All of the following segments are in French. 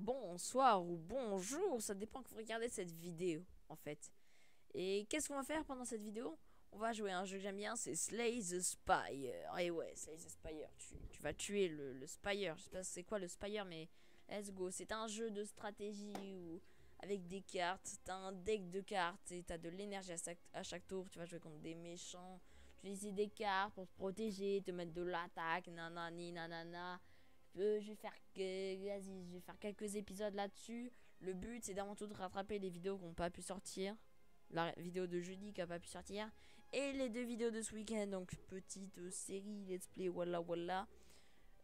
bonsoir ou bonjour, ça dépend que vous regardez cette vidéo en fait. Et qu'est-ce qu'on va faire pendant cette vidéo? On va jouer à un jeu que j'aime bien, c'est Slay the Spire. Et ouais, Slay the Spire, tu vas tuer le Spire. Je sais pas c'est quoi le Spire, mais let's go. C'est un jeu de stratégie où avec des cartes, t'as un deck de cartes et t'as de l'énergie à chaque tour. Tu vas jouer contre des méchants, tu utilises des cartes pour te protéger, te mettre de l'attaque, nanani nanana. Je vais faire vas-y, je vais faire quelques épisodes là-dessus. Le but c'est d'avant tout de rattraper les vidéos qui n'ont pas pu sortir. La vidéo de jeudi qui n'a pas pu sortir. Et les deux vidéos de ce week-end. Donc petite série, let's play, voilà voilà.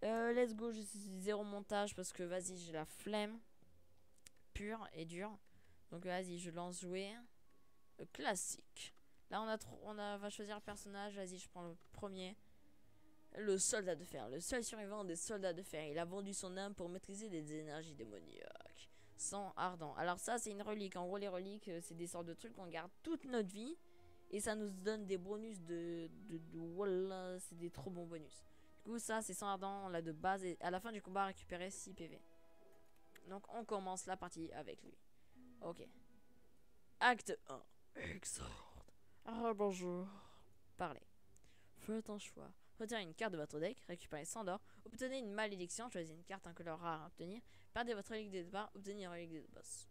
Let's go, je suis zéro montage parce que vas-y j'ai la flemme. Pure et dure. Donc vas-y je lance jouer. Classique. Là va choisir le personnage. Vas-y je prends le premier. Le soldat de fer, le seul survivant des soldats de fer. Il a vendu son âme pour maîtriser des énergies démoniaques. Sang ardent. Alors ça, c'est une relique. En gros, les reliques, c'est des sortes de trucs qu'on garde toute notre vie. Et ça nous donne des bonus voilà, c'est des trop bons bonus. Du coup, ça, c'est sang ardent. On l'a de base. Et à la fin du combat, récupérer 6 PV. Donc, on commence la partie avec lui. Ok. Acte 1. Exorde. Ah, bonjour. Parlez. Faites un choix. Retirez une carte de votre deck, récupérez 100 d'or, obtenez une malédiction, choisissez une carte incolore rare à obtenir, perdez votre relique de départ, obtenez une relique de boss.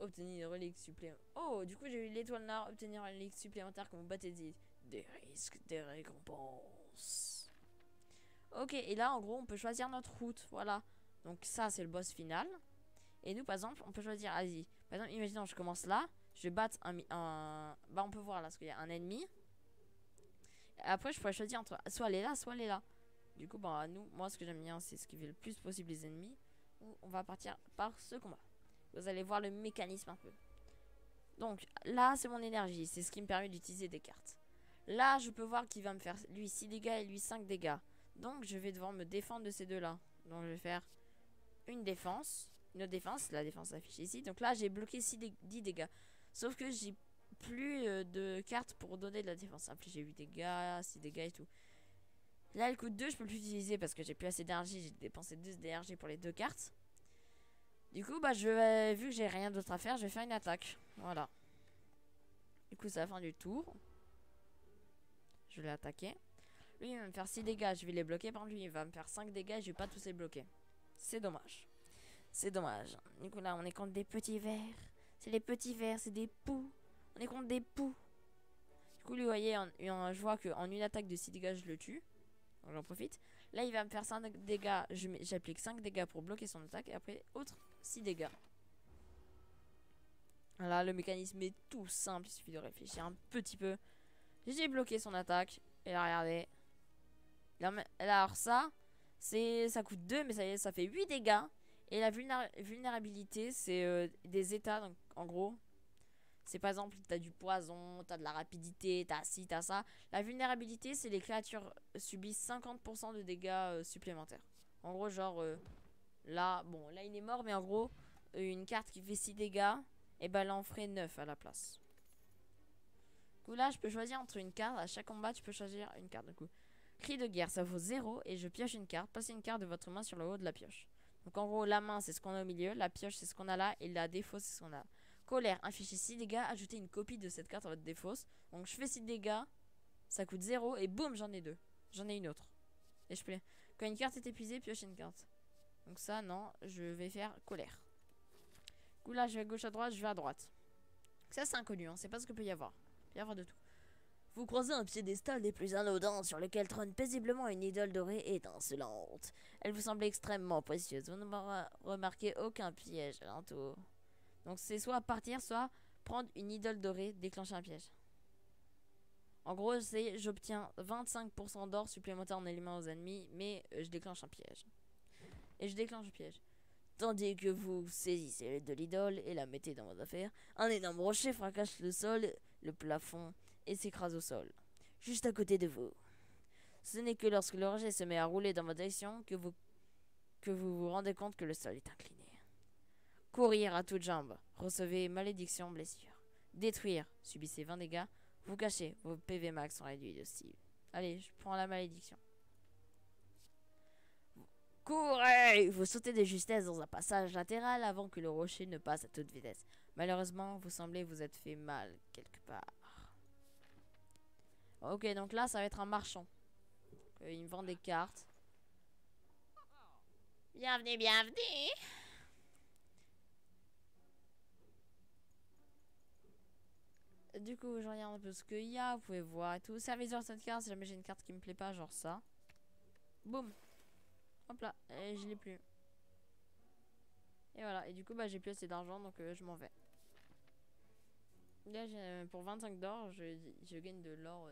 Obtenez une relique supplémentaire. Oh, du coup j'ai eu l'étoile noire, obtenir une relique supplémentaire quand vous battez des risques, des récompenses. Ok, et là en gros on peut choisir notre route, voilà. Donc ça c'est le boss final. Et nous par exemple on peut choisir, vas-y. Par exemple imaginons je commence là, je vais battre bah on peut voir là, parce qu'il y a un ennemi. Après, je pourrais choisir entre soit elle est là, soit elle est là. Du coup, bah, moi, ce que j'aime bien, c'est esquiver le plus possible les ennemis. On va partir par ce combat. Vous allez voir le mécanisme un peu. Donc, là, c'est mon énergie. C'est ce qui me permet d'utiliser des cartes. Là, je peux voir qu'il va me faire lui 6 dégâts et lui 5 dégâts. Donc, je vais devoir me défendre de ces deux-là. Donc, je vais faire une défense. Une autre défense. La défense affichée ici. Donc là, j'ai bloqué 10 dégâts. Sauf que j'ai plus de cartes pour donner de la défense. J'ai 8 dégâts, 6 dégâts et tout. Là, elle coûte 2, je peux plus l'utiliser parce que j'ai plus assez d'énergie. J'ai dépensé 2 d'énergie pour les deux cartes. Du coup, bah, vu que j'ai rien d'autre à faire, je vais faire une attaque. Voilà. Du coup, c'est la fin du tour. Je vais attaquer. Lui, il va me faire 6 dégâts, je vais les bloquer. Par contre, lui, il va me faire 5 dégâts, je vais pas tous les bloquer. C'est dommage. C'est dommage. Du coup, là, on est contre des petits vers. C'est les petits vers, c'est des poux. On est contre des poux. Du coup, lui, vous voyez, je vois qu'en une attaque de 6 dégâts, je le tue. Donc, j'en profite. Là, il va me faire 5 dégâts. J'applique 5 dégâts pour bloquer son attaque. Et après, autre 6 dégâts. Voilà, le mécanisme est tout simple. Il suffit de réfléchir un petit peu. J'ai bloqué son attaque. Et là, regardez. Alors, ça coûte 2, mais ça fait 8 dégâts. Et la vulnérabilité, c'est des états. Donc, en gros, c'est par exemple, t'as du poison, t'as de la rapidité, t'as ci, t'as ça. La vulnérabilité, c'est les créatures subissent 50% de dégâts supplémentaires. En gros, genre, là, bon, là il est mort, mais en gros, une carte qui fait 6 dégâts, et ben là on ferait 9 à la place. Du coup, là, je peux choisir entre une carte. À chaque combat, tu peux choisir une carte. Du coup, cri de guerre, ça vaut 0, et je pioche une carte. Passez une carte de votre main sur le haut de la pioche. Donc en gros, la main, c'est ce qu'on a au milieu, la pioche, c'est ce qu'on a là, et la défausse, c'est ce qu'on a là. Colère, infligez 6 dégâts, ajoutez une copie de cette carte à votre défausse. Donc je fais 6 dégâts, ça coûte 0, et boum, j'en ai 2. J'en ai une autre. Et je peux... Quand une carte est épuisée, piochez une carte. Donc ça, non, je vais faire colère. Du coup là, je vais à gauche, à droite, je vais à droite. Ça, c'est inconnu, hein, c'est pas ce que peut y avoir. Il peut y avoir de tout. Vous croisez un piédestal des plus anodins sur lequel trône paisiblement une idole dorée étincelante. Elle vous semble extrêmement précieuse. Vous ne remarquez aucun piège alentour. Donc c'est soit partir, soit prendre une idole dorée, déclencher un piège. En gros, c'est j'obtiens 25% d'or supplémentaire en éléments aux ennemis, mais je déclenche un piège. Et je déclenche le piège. Tandis que vous saisissez de l'idole et la mettez dans votre affaire, un énorme rocher fracasse le sol, le plafond, et s'écrase au sol, juste à côté de vous. Ce n'est que lorsque le rocher se met à rouler dans votre direction que vous rendez compte que le sol est incliné. Courir à toutes jambes, recevez malédiction, blessure. Détruire, subissez 20 dégâts. Vous cachez, vos PV max sont réduits de 6. Allez, je prends la malédiction. Cours Ouais, vous sautez de justesse dans un passage latéral avant que le rocher ne passe à toute vitesse. Malheureusement, vous semblez vous être fait mal quelque part. Ok, donc là, ça va être un marchand. Il me vend des cartes. Bienvenue, bienvenue. Du coup, je regarde un peu ce qu'il y a. Vous pouvez voir et tout. Service de cette carte, si jamais j'ai une carte qui me plaît pas, genre ça. Boum. Hop là. Et je l'ai plus. Et voilà. Et du coup, bah, j'ai plus assez d'argent, donc je m'en vais. Là, pour 25 d'or, je gagne de l'or.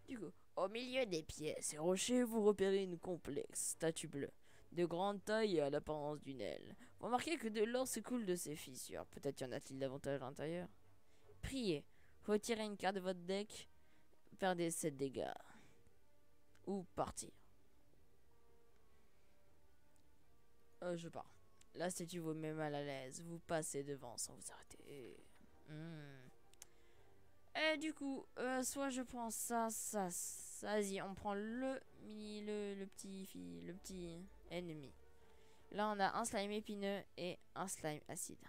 Du coup, au milieu des pièces et rochers, vous repérez une complexe statue bleue. De grande taille et à l'apparence d'une aile. Vous remarquez que de l'or s'écoule de ses fissures. Peut-être y en a-t-il davantage à l'intérieur. Priez. Retirez une carte de votre deck. Perdez 7 dégâts. Ou partir. Je pars. La statue vous met mal à l'aise. Vous passez devant sans vous arrêter. Et du coup, soit je prends ça. Vas-y, on prend le petit ennemi. Là, on a un slime épineux et un slime acide.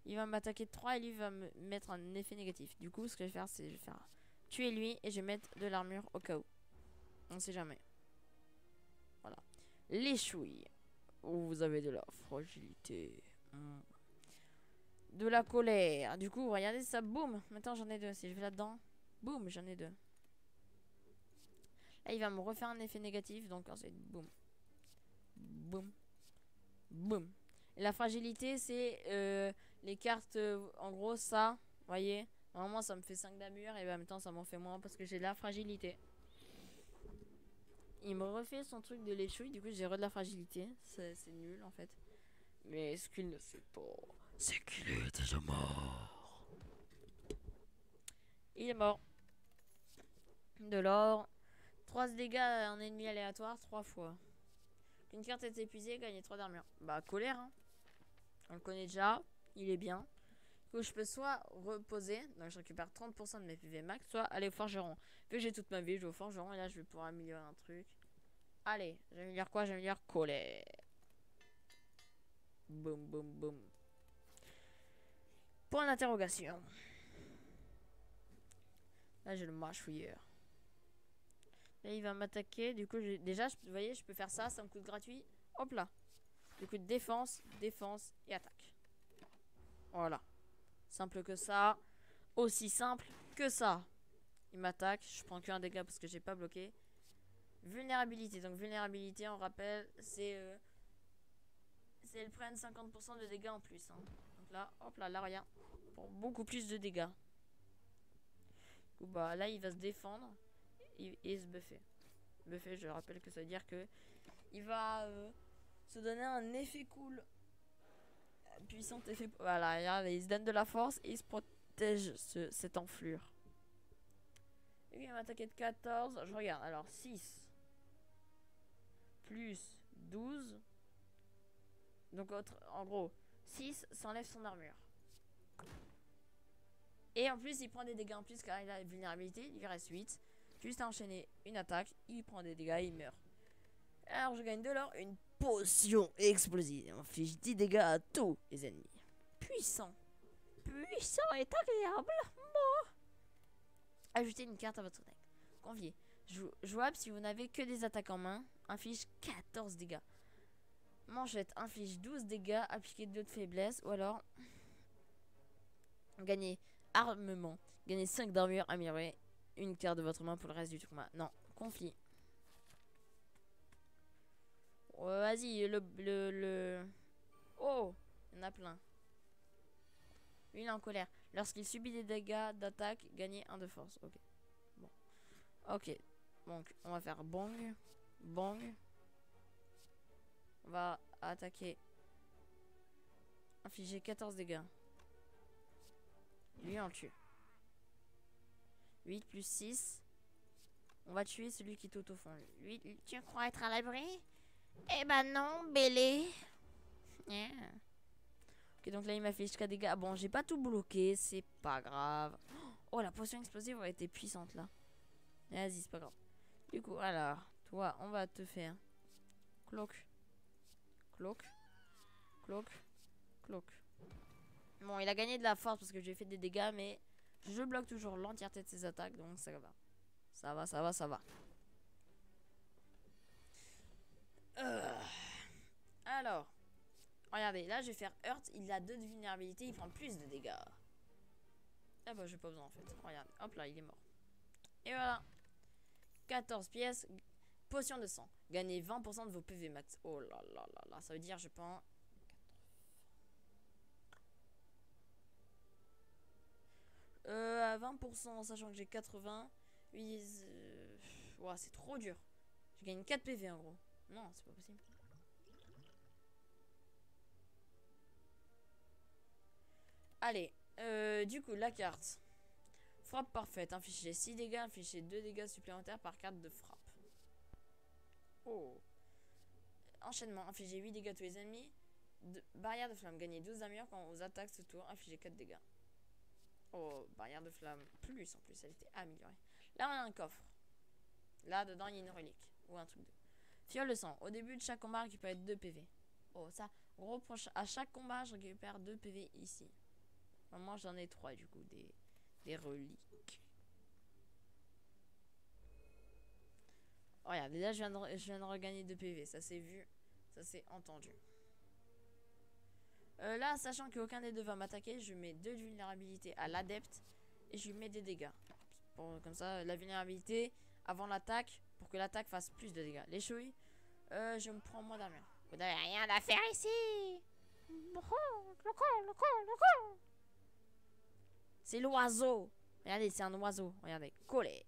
Il va m'attaquer de 3 et lui va me mettre un effet négatif. Du coup, ce que je vais faire, c'est je vais faire tuer lui et je vais mettre de l'armure au cas où. On sait jamais. Voilà. Les chouilles. Oh, vous avez de la fragilité. De la colère. Du coup, regardez ça. Boum. Maintenant, j'en ai 2. Si je vais là-dedans, boum, j'en ai 2. Là, il va me refaire un effet négatif. Donc, ensuite, boum. Boum. Boum. Et la fragilité, c'est les cartes. En gros, ça. Vous voyez. Normalement, ça me fait 5 d'armure. Et en même temps, ça m'en fait moins parce que j'ai de la fragilité. Il me refait son truc de l'échouille. Du coup, j'ai de la fragilité. C'est nul, en fait. Mais ce qu'il ne sait pas, c'est qu'il est déjà mort. Il est mort. De l'or. 3 dégâts à un ennemi aléatoire 3 fois. Une carte est épuisée, gagnez 3 d'armure. Bah, colère, hein. On le connaît déjà. Il est bien. Du coup, je peux soit reposer, donc je récupère 30% de mes PV max, soit aller au forgeron. Vu que j'ai toute ma vie, je vais au forgeron et là, je vais pouvoir améliorer un truc. Allez, j'améliore quoi? J'améliore colère. Boum, boum, boum. Point d'interrogation. Là, j'ai le mâchouilleur. Là, il va m'attaquer. Du coup, déjà, vous voyez, je peux faire ça. Ça me coûte gratuit. Hop là. Du coup, défense, défense et attaque. Voilà. Simple que ça. Aussi simple que ça. Il m'attaque. Je prends qu'un dégât parce que j'ai pas bloqué. Vulnérabilité. Donc, vulnérabilité, on rappelle, c'est elles prennent 50% de dégâts en plus. Hein. Donc là, hop là, regarde. Pour beaucoup plus de dégâts. Du coup, bah, là, il va se défendre et se buffer. Buffer, je rappelle que ça veut dire que il va se donner un effet cool. Puissant effet. Voilà, regarde, il se donne de la force et il se protège cette enflure. Et il va m'attaquer de 14. Je regarde. Alors 6 plus 12. Donc en gros, 6 s'enlève son armure. Et en plus, il prend des dégâts en plus car il a une vulnérabilité. Il lui reste 8. Juste à enchaîner une attaque. Il prend des dégâts et il meurt. Alors je gagne de l'or. Une potion explosive. On inflige 10 dégâts à tous les ennemis. Puissant. Puissant et agréable. Bon. Ajoutez une carte à votre deck. Convié. Jouable si vous n'avez que des attaques en main. Inflige 14 dégâts. Manchette inflige 12 dégâts. Appliquez 2 de faiblesse. Ou alors gagnez armement. Gagnez 5 d'armure améliorée. Une carte de votre main pour le reste du combat. Non. Conflit. Vas-y, Oh, il y en a plein. Lui, il est en colère. Lorsqu'il subit des dégâts d'attaque, gagnez 1 de force. Ok. Bon. Ok. Donc, on va faire bang. Bang. On va attaquer. Infliger 14 dégâts. Lui, on le tue. 8 plus 6. On va tuer celui qui est tout au fond. Lui, tu crois être à l'abri? Eh ben non, Bélé. Yeah. Ok, donc là, il m'a fait jusqu'à dégâts. Bon, j'ai pas tout bloqué, c'est pas grave. Oh, la potion explosive aurait été puissante, là. Vas-y, c'est pas grave. Du coup, alors, Toi, on va te faire cloque, cloque, cloque, cloque. Bon, il a gagné de la force parce que j'ai fait des dégâts, mais je bloque toujours l'entièreté de ses attaques, donc ça va. Ça va, ça va, ça va. Alors, regardez, là je vais faire Hurt, il a 2 de vulnérabilité, il prend plus de dégâts. Ah bah j'ai pas besoin en fait. Regarde, hop là, il est mort. Et voilà. 14 pièces. Potion de sang. Gagnez 20% de vos PV max. Oh là là là là. Ça veut dire, je pense. À 20%, sachant que j'ai 80. Oui, ouah, c'est trop dur. Je gagne 4 PV en gros. Non, c'est pas possible. Allez. Du coup, la carte. Frappe parfaite. Infligez 6 dégâts. Infligez 2 dégâts supplémentaires par carte de frappe. Oh. Enchaînement. Infligez 8 dégâts à tous les ennemis. Barrière de flamme. Gagnez 12 d'armure quand vous attaquez ce tour. Infligez 4 dégâts. Oh, barrière de flamme. Plus en plus. Elle était améliorée. Là, on a un coffre. Là, dedans, il y a une relique. Ou un truc de. Fiole de sang. Au début de chaque combat, récupère 2 PV. Oh, ça. Gros, à chaque combat, je récupère 2 PV ici. Moi, j'en ai 3 du coup. Des reliques. Oh, regarde, déjà, je viens de regagner 2 PV. Ça s'est vu. Ça s'est entendu. Là, sachant qu'aucun des deux va m'attaquer, je mets 2 de vulnérabilité à l'adepte et je lui mets des dégâts. Comme ça, la vulnérabilité avant l'attaque, pour que l'attaque fasse plus de dégâts. Les chouilles, je me prends moins d'armure. Vous n'avez rien à faire ici. C'est l'oiseau. Regardez, c'est un oiseau. Regardez, colère.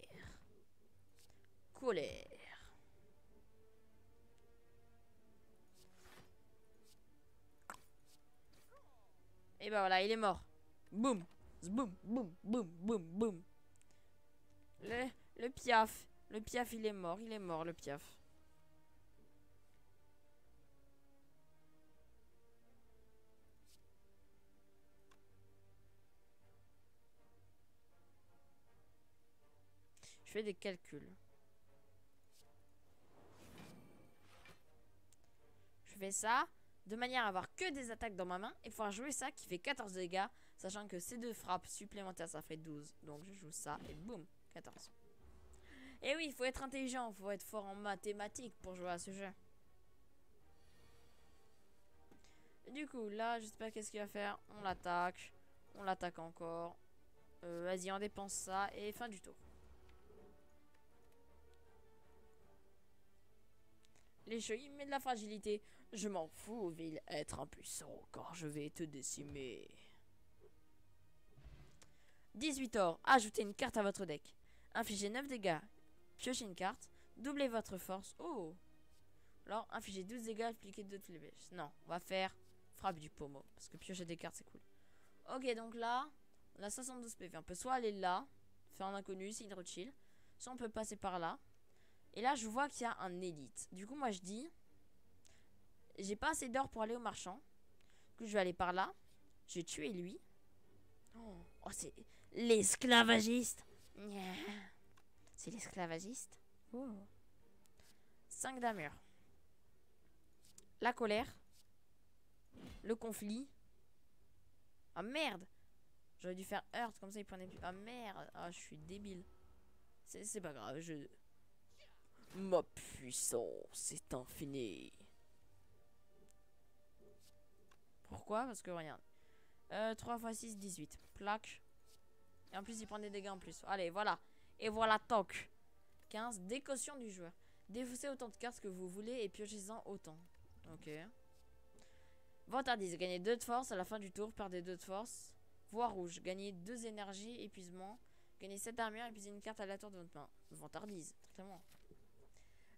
Colère. Et bah voilà, il est mort. Boum. Boum, boum, boum, boum, boum. Le piaf. Le piaf, il est mort. Il est mort, le piaf. Je fais des calculs. Je fais ça de manière à avoir que des attaques dans ma main et pouvoir jouer ça qui fait 14 dégâts, sachant que ces 2 frappes supplémentaires ça fait 12. Donc je joue ça et boum, 14. Et oui, il faut être intelligent, il faut être fort en mathématiques pour jouer à ce jeu. Et du coup, là, je sais pas qu'est-ce qu'il va faire. On l'attaque encore. Vas-y, on dépense ça et fin du tour. Les cheveux, il met de la fragilité. Je m'en fous, vil être impuissant, car je vais te décimer. 18 or. Ajoutez une carte à votre deck. Infligez 9 dégâts. Piochez une carte. Doublez votre force. Oh. Alors, infligez 12 dégâts. Appliquez 2 de flèches. Non, on va faire frappe du pommeau. Parce que piocher des cartes, c'est cool. Ok, donc là, on a 72 PV. On peut soit aller là, faire un inconnu, c'est une chill. Soit on peut passer par là. Et là, je vois qu'il y a un élite. Du coup, moi, je dis... J'ai pas assez d'or pour aller au marchand. Du coup, je vais aller par là. Je vais tuer lui. Oh, c'est l'esclavagiste. C'est l'esclavagiste. Oh. 5 d'armure. La colère. Le conflit. Ah merde. J'aurais dû faire Hurt, comme ça il prenait plus. Ah merde. Ah, je suis débile. C'est pas grave, Ma puissance est infinie. Pourquoi? Parce que regarde. 3 x 6, 18. Plaque. Et en plus, il prend des dégâts en plus. Allez, voilà. Et voilà, toc. 15. Décaution du joueur. Défaussez autant de cartes que vous voulez et piochez-en autant. Ok. Vantardise. Gagnez 2 de force. À la fin du tour, perdez 2 de force. Voie rouge. Gagnez 2 énergies. Épuisement. Gagnez 7 armure. Épuisez une carte aléatoire de votre main. Vantardise. Très clairement.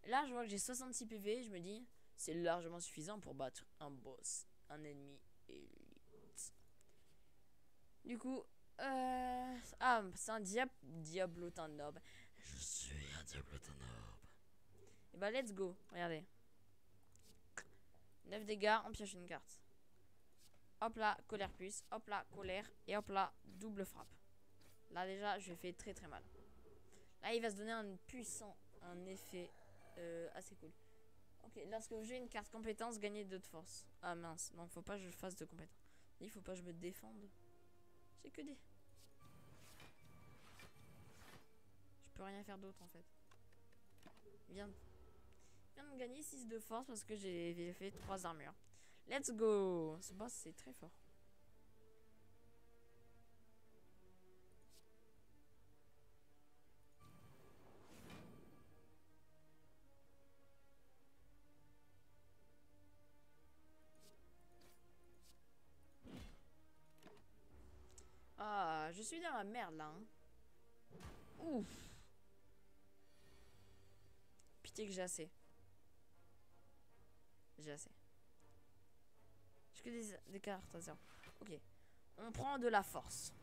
Là, je vois que j'ai 66 PV. Je me dis, c'est largement suffisant pour battre un boss. Un ennemi élite. Du coup, ah, c'est un diablotin noble. Je suis un diablotin noble. Et bah, let's go. Regardez. 9 dégâts, on pioche une carte. Hop là, colère plus. Hop là, colère. Et hop là, double frappe. Là, déjà, je fais très très mal. Là, il va se donner un puissant, un effet assez cool. Ok, lorsque j'ai une carte compétence, gagner 2 de force. Ah mince, donc faut pas que je fasse de compétence. Il faut pas que je me défende. J'ai que des... Je peux rien faire d'autre en fait. Viens de gagner 6 de force parce que j'ai fait 3 armures. Let's go. Ce boss c'est très fort. Ah, je suis dans la merde là. Hein. Ouf. Pitié que j'ai assez. J'ai assez. J'ai que des cartes à zéro. Ok. On prend de la force.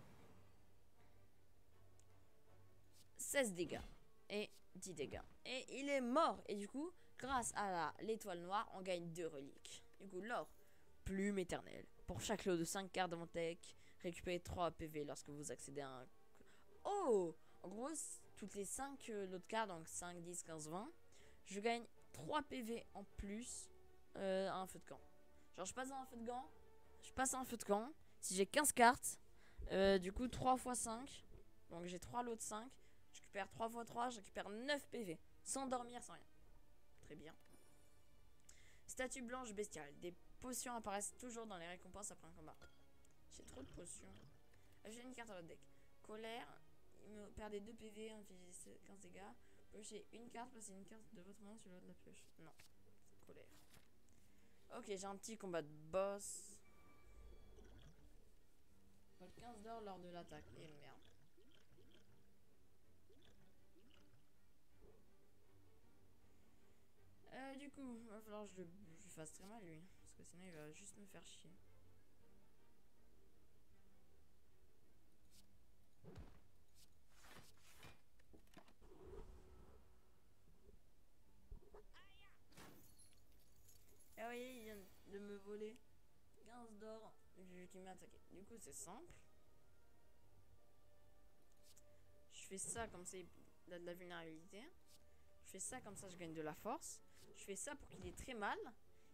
16 dégâts. Et 10 dégâts. Et il est mort. Et du coup, grâce à l'étoile noire, on gagne 2 reliques. Du coup, l'or. Plume éternelle. Pour chaque lot de 5 cartes de mon deck, récupérez 3 PV lorsque vous accédez à un... Oh! En gros, toutes les 5 lots de cartes, donc 5, 10, 15, 20, je gagne 3 PV en plus à un feu de camp. Genre, je passe à un feu de camp. Je passe à un feu de camp. Si j'ai 15 cartes, du coup, 3 x 5. Donc, j'ai 3 lots de 5. Je récupère 3 x 3, je récupère 9 PV. Sans dormir, sans rien. Très bien. Statue blanche bestiale. Des potions apparaissent toujours dans les récompenses après un combat. J'ai trop de potions. J'ai une carte à votre deck. Colère. Il me perdait 2 PV, infligé 15 dégâts. Piocher une carte, passer une carte de votre main sur l'autre de la pioche. Non. Colère. Ok, j'ai un petit combat de boss. Vol 15 d'or lors de l'attaque. Et merde. Du coup, il va falloir que je fasse très mal lui. Parce que sinon il va juste me faire chier. Ah oui, il vient de me voler 15 d'or qui m'a attaqué. Du coup, c'est simple. Je fais ça comme ça, il a de la vulnérabilité. Je fais ça comme ça, je gagne de la force. Je fais ça pour qu'il ait très mal.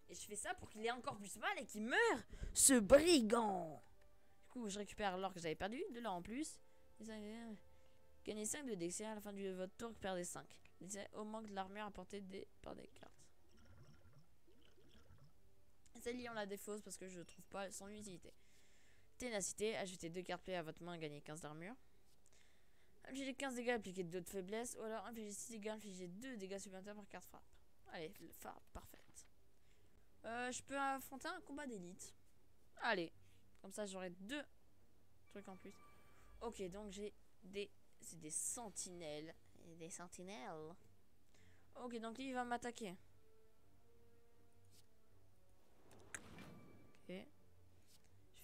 Et je fais ça pour qu'il ait encore plus mal et qu'il meure. Ce brigand. Du coup, je récupère l'or que j'avais perdu, de l'or en plus. Gagnez 5 de dexter à la fin de votre tour, perdez 5. Au manque de l'armure apportée par des cartes. Celle-ci, on la défausse parce que je trouve pas son utilité. Ténacité, ajoutez 2 cartes play à votre main, gagnez 15 d'armure. Infligez 15 dégâts, appliquez 2 de faiblesse. Ou alors infligez 6 dégâts, infligez 2 dégâts supplémentaires par carte frappe. Allez, frappe, parfaite. Je peux affronter un combat d'élite. Allez, comme ça j'aurai 2 trucs en plus. Ok, donc j'ai des... C'est des sentinelles. Des sentinelles. Ok, donc lui il va m'attaquer. Ok. Je vais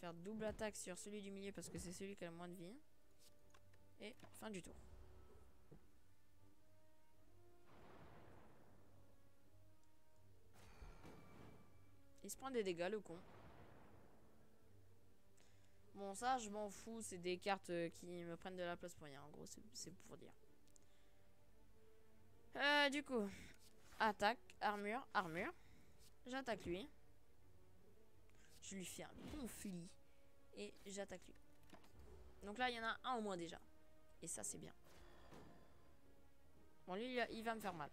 faire double attaque sur celui du milieu parce que c'est celui qui a le moins de vie. Et fin du tour. Il se prend des dégâts, le con. Bon, ça, je m'en fous. C'est des cartes qui me prennent de la place pour rien. En gros, c'est pour dire. Du coup, attaque, armure, armure. J'attaque lui. Je lui fais un conflit. Et j'attaque lui. Donc là, il y en a un au moins déjà. Et ça, c'est bien. Bon, lui, il va me faire mal.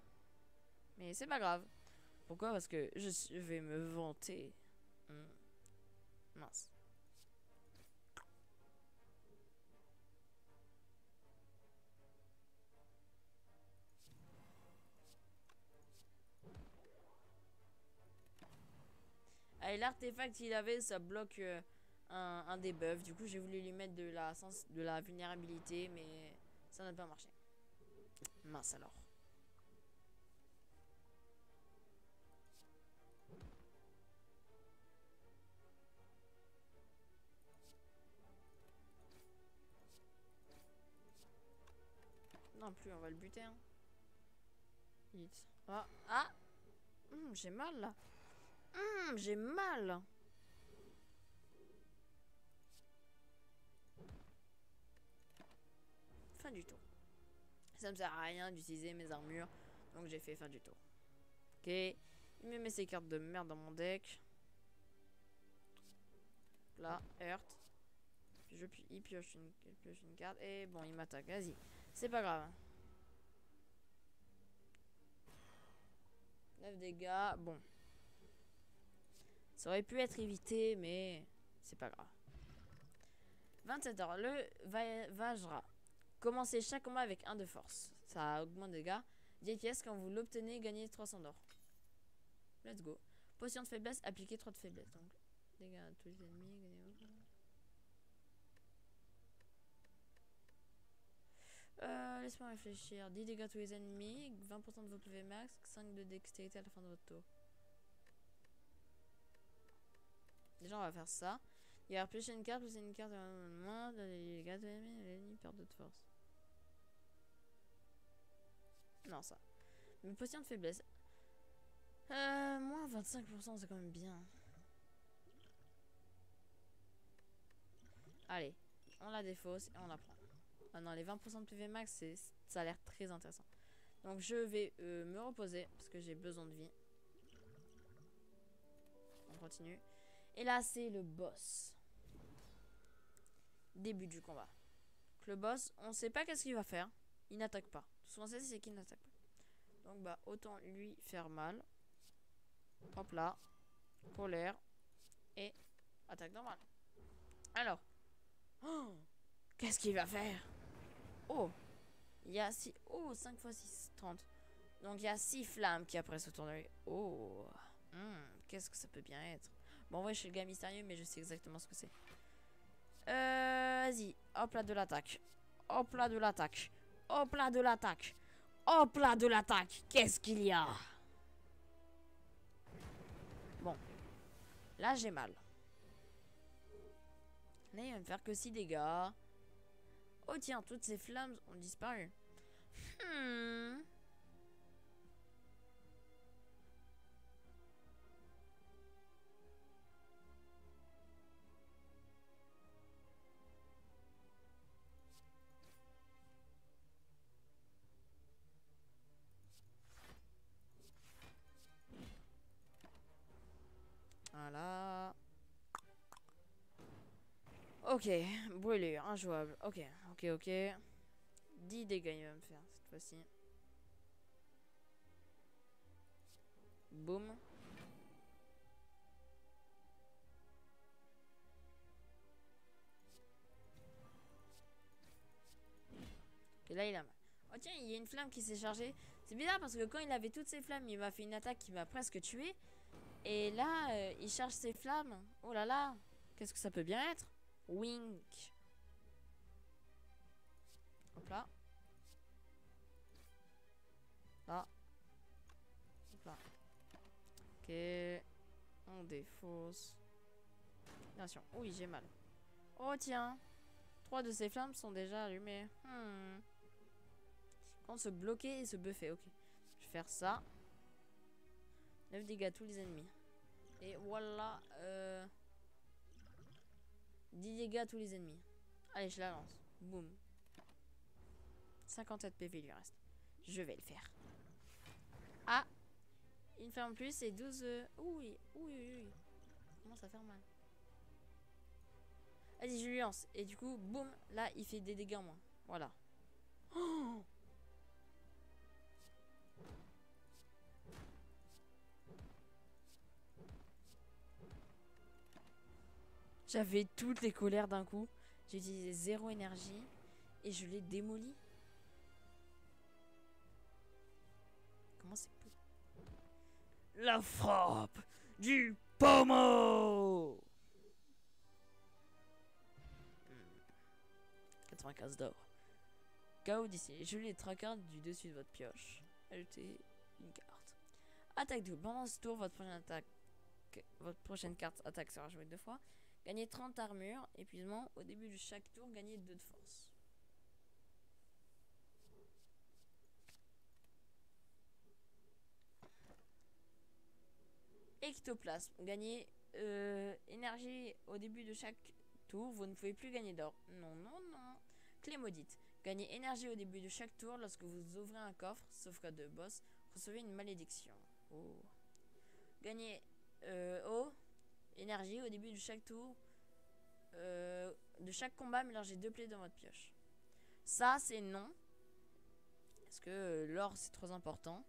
Mais c'est pas grave. Pourquoi? Parce que je vais me vanter. Mince. Allez, l'artefact qu'il avait, ça bloque un debuff. Du coup, j'ai voulu lui mettre de la vulnérabilité, mais ça n'a pas marché. Mince alors. Non plus, on va le buter. Hein. Vite. Ah, ah. J'ai mal là. J'ai mal. Fin du tour. Ça me sert à rien d'utiliser mes armures. Donc j'ai fait fin du tour. Ok. Il me met ses cartes de merde dans mon deck. Là, Earth. Il pioche une carte. Et bon, il m'attaque. Vas-y. C'est pas grave. 9 dégâts. Bon. Ça aurait pu être évité, mais c'est pas grave. 27 heures. Le Vajra. Commencez chaque combat avec 1 de force. Ça augmente les dégâts. 10 pièces. Quand vous l'obtenez, gagnez 300 d'or. Let's go. Potion de faiblesse. Appliquez 3 de faiblesse. Donc, dégâts à tous les ennemis. Laisse-moi réfléchir. 10 dégâts à tous les ennemis. 20% de vos PV max. 5 de dextérité à la fin de votre tour. Déjà, on va faire ça. Il va repêcher une carte, plus une carte moins de dégâts de l'ennemi perd de force. Non, ça. Mais potion de faiblesse. Moins 25%, c'est quand même bien. Allez, on la défausse et on la prend. Ah non, les 20% de PV max, ça a l'air très intéressant. Donc je vais me reposer parce que j'ai besoin de vie. On continue. Et là, c'est le boss. Début du combat. Donc, le boss, on sait pas qu'est-ce qu'il va faire. Il n'attaque pas. Tout ce qu'on sait, c'est qu'il n'attaque pas. Donc bah, autant lui faire mal. Hop là. Colère. Et attaque normale. Alors. Oh, qu'est-ce qu'il va faire? Oh. Il y a 6. Oh, 5 x 6, 30. Donc il y a 6 flammes qui après se tournent. Oh. Qu'est-ce que ça peut bien être? Bon, ouais, je suis le gars mystérieux, mais je sais exactement ce que c'est. Vas-y. Hop là de l'attaque. Hop là de l'attaque. Hop là de l'attaque. Hop là de l'attaque. Qu'est-ce qu'il y a? Bon. Là, j'ai mal. Là, il va me faire que 6 dégâts. Oh, tiens, toutes ces flammes ont disparu. Voilà. Ok, brûlure, injouable. Ok. 10 dégâts, il va me faire cette fois-ci. Boum. Et là, il a mal. Oh tiens, il y a une flamme qui s'est chargée. C'est bizarre parce que quand il avait toutes ses flammes, il m'a fait une attaque qui m'a presque tué. Et là, il charge ses flammes. Oh là là. Qu'est-ce que ça peut bien être? Wink. Hop là. Là. Hop là. Ok. On défausse. Attention. Oui, j'ai mal. Oh tiens. 3 de ces flammes sont déjà allumées. On se bloquer et se buffer. Ok. Je vais faire ça. 9 dégâts à tous les ennemis. Et voilà. 10 dégâts à tous les ennemis. Allez, je la lance. Boum. 57 PV lui reste. Je vais le faire. Ah. Une flamme en plus et 12. Oui. Comment ça fait mal. Vas-y, je lui lance. Et du coup, boum. Là, il fait des dégâts en moins. Voilà. Oh, j'avais toutes les colères d'un coup. J'ai utilisé 0 énergie. Et je l'ai démoli. Comment c'est possible? La frappe du pommeau. 95 d'or. KO d'ici. Je les 3 cartes du dessus de votre pioche. Ajoutez une carte. Attaque double. Pendant ce tour, votre prochaine carte attaque sera jouée 2 fois. Gagnez 30 armure. Épuisement. Au début de chaque tour, gagnez 2 de force. Ectoplasme. Gagnez énergie au début de chaque tour. Vous ne pouvez plus gagner d'or. Non. Clé maudite. Gagnez énergie au début de chaque tour lorsque vous ouvrez un coffre, sauf cas de boss. Recevez une malédiction. Oh. Gagnez eau, énergie au début de chaque tour. De chaque combat, mélangez 2 plaies dans votre pioche. Ça, c'est non. Parce que l'or, c'est trop important.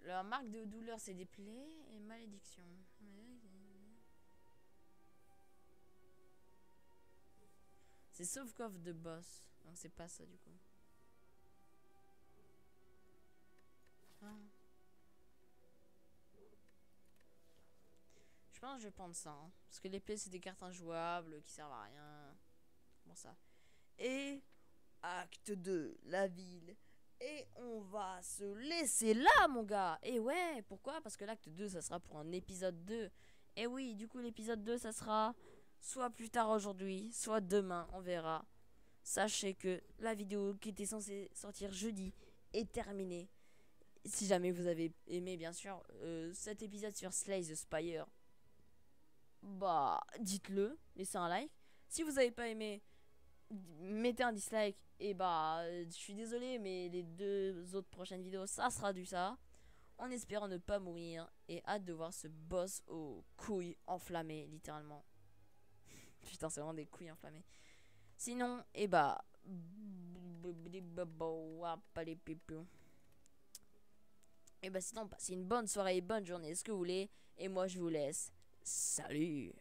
La marque de douleur, c'est des plaies et malédiction. C'est sauvecoffre de boss. Donc c'est pas ça du coup. Ah. Je pense que je vais prendre ça. Hein. Parce que les plaies, c'est des cartes injouables qui servent à rien. Bon ça. Et acte 2, la ville. Et on va se laisser là, mon gars. Et ouais, pourquoi? Parce que l'acte 2, ça sera pour un épisode 2. Et oui, du coup, l'épisode 2, ça sera soit plus tard aujourd'hui, soit demain, on verra. Sachez que la vidéo qui était censée sortir jeudi est terminée. Si jamais vous avez aimé, bien sûr, cet épisode sur Slay the Spire, bah, dites-le, laissez un like. Si vous n'avez pas aimé, mettez un dislike. Et bah, je suis désolé, mais les 2 autres prochaines vidéos, ça sera du ça. En espérant ne pas mourir. Et hâte de voir ce boss aux couilles enflammées, littéralement. Putain, c'est vraiment des couilles enflammées. Sinon, et bah. Et bah, sinon, passez une bonne soirée et bonne journée, ce que vous voulez. Et moi, je vous laisse. Salut!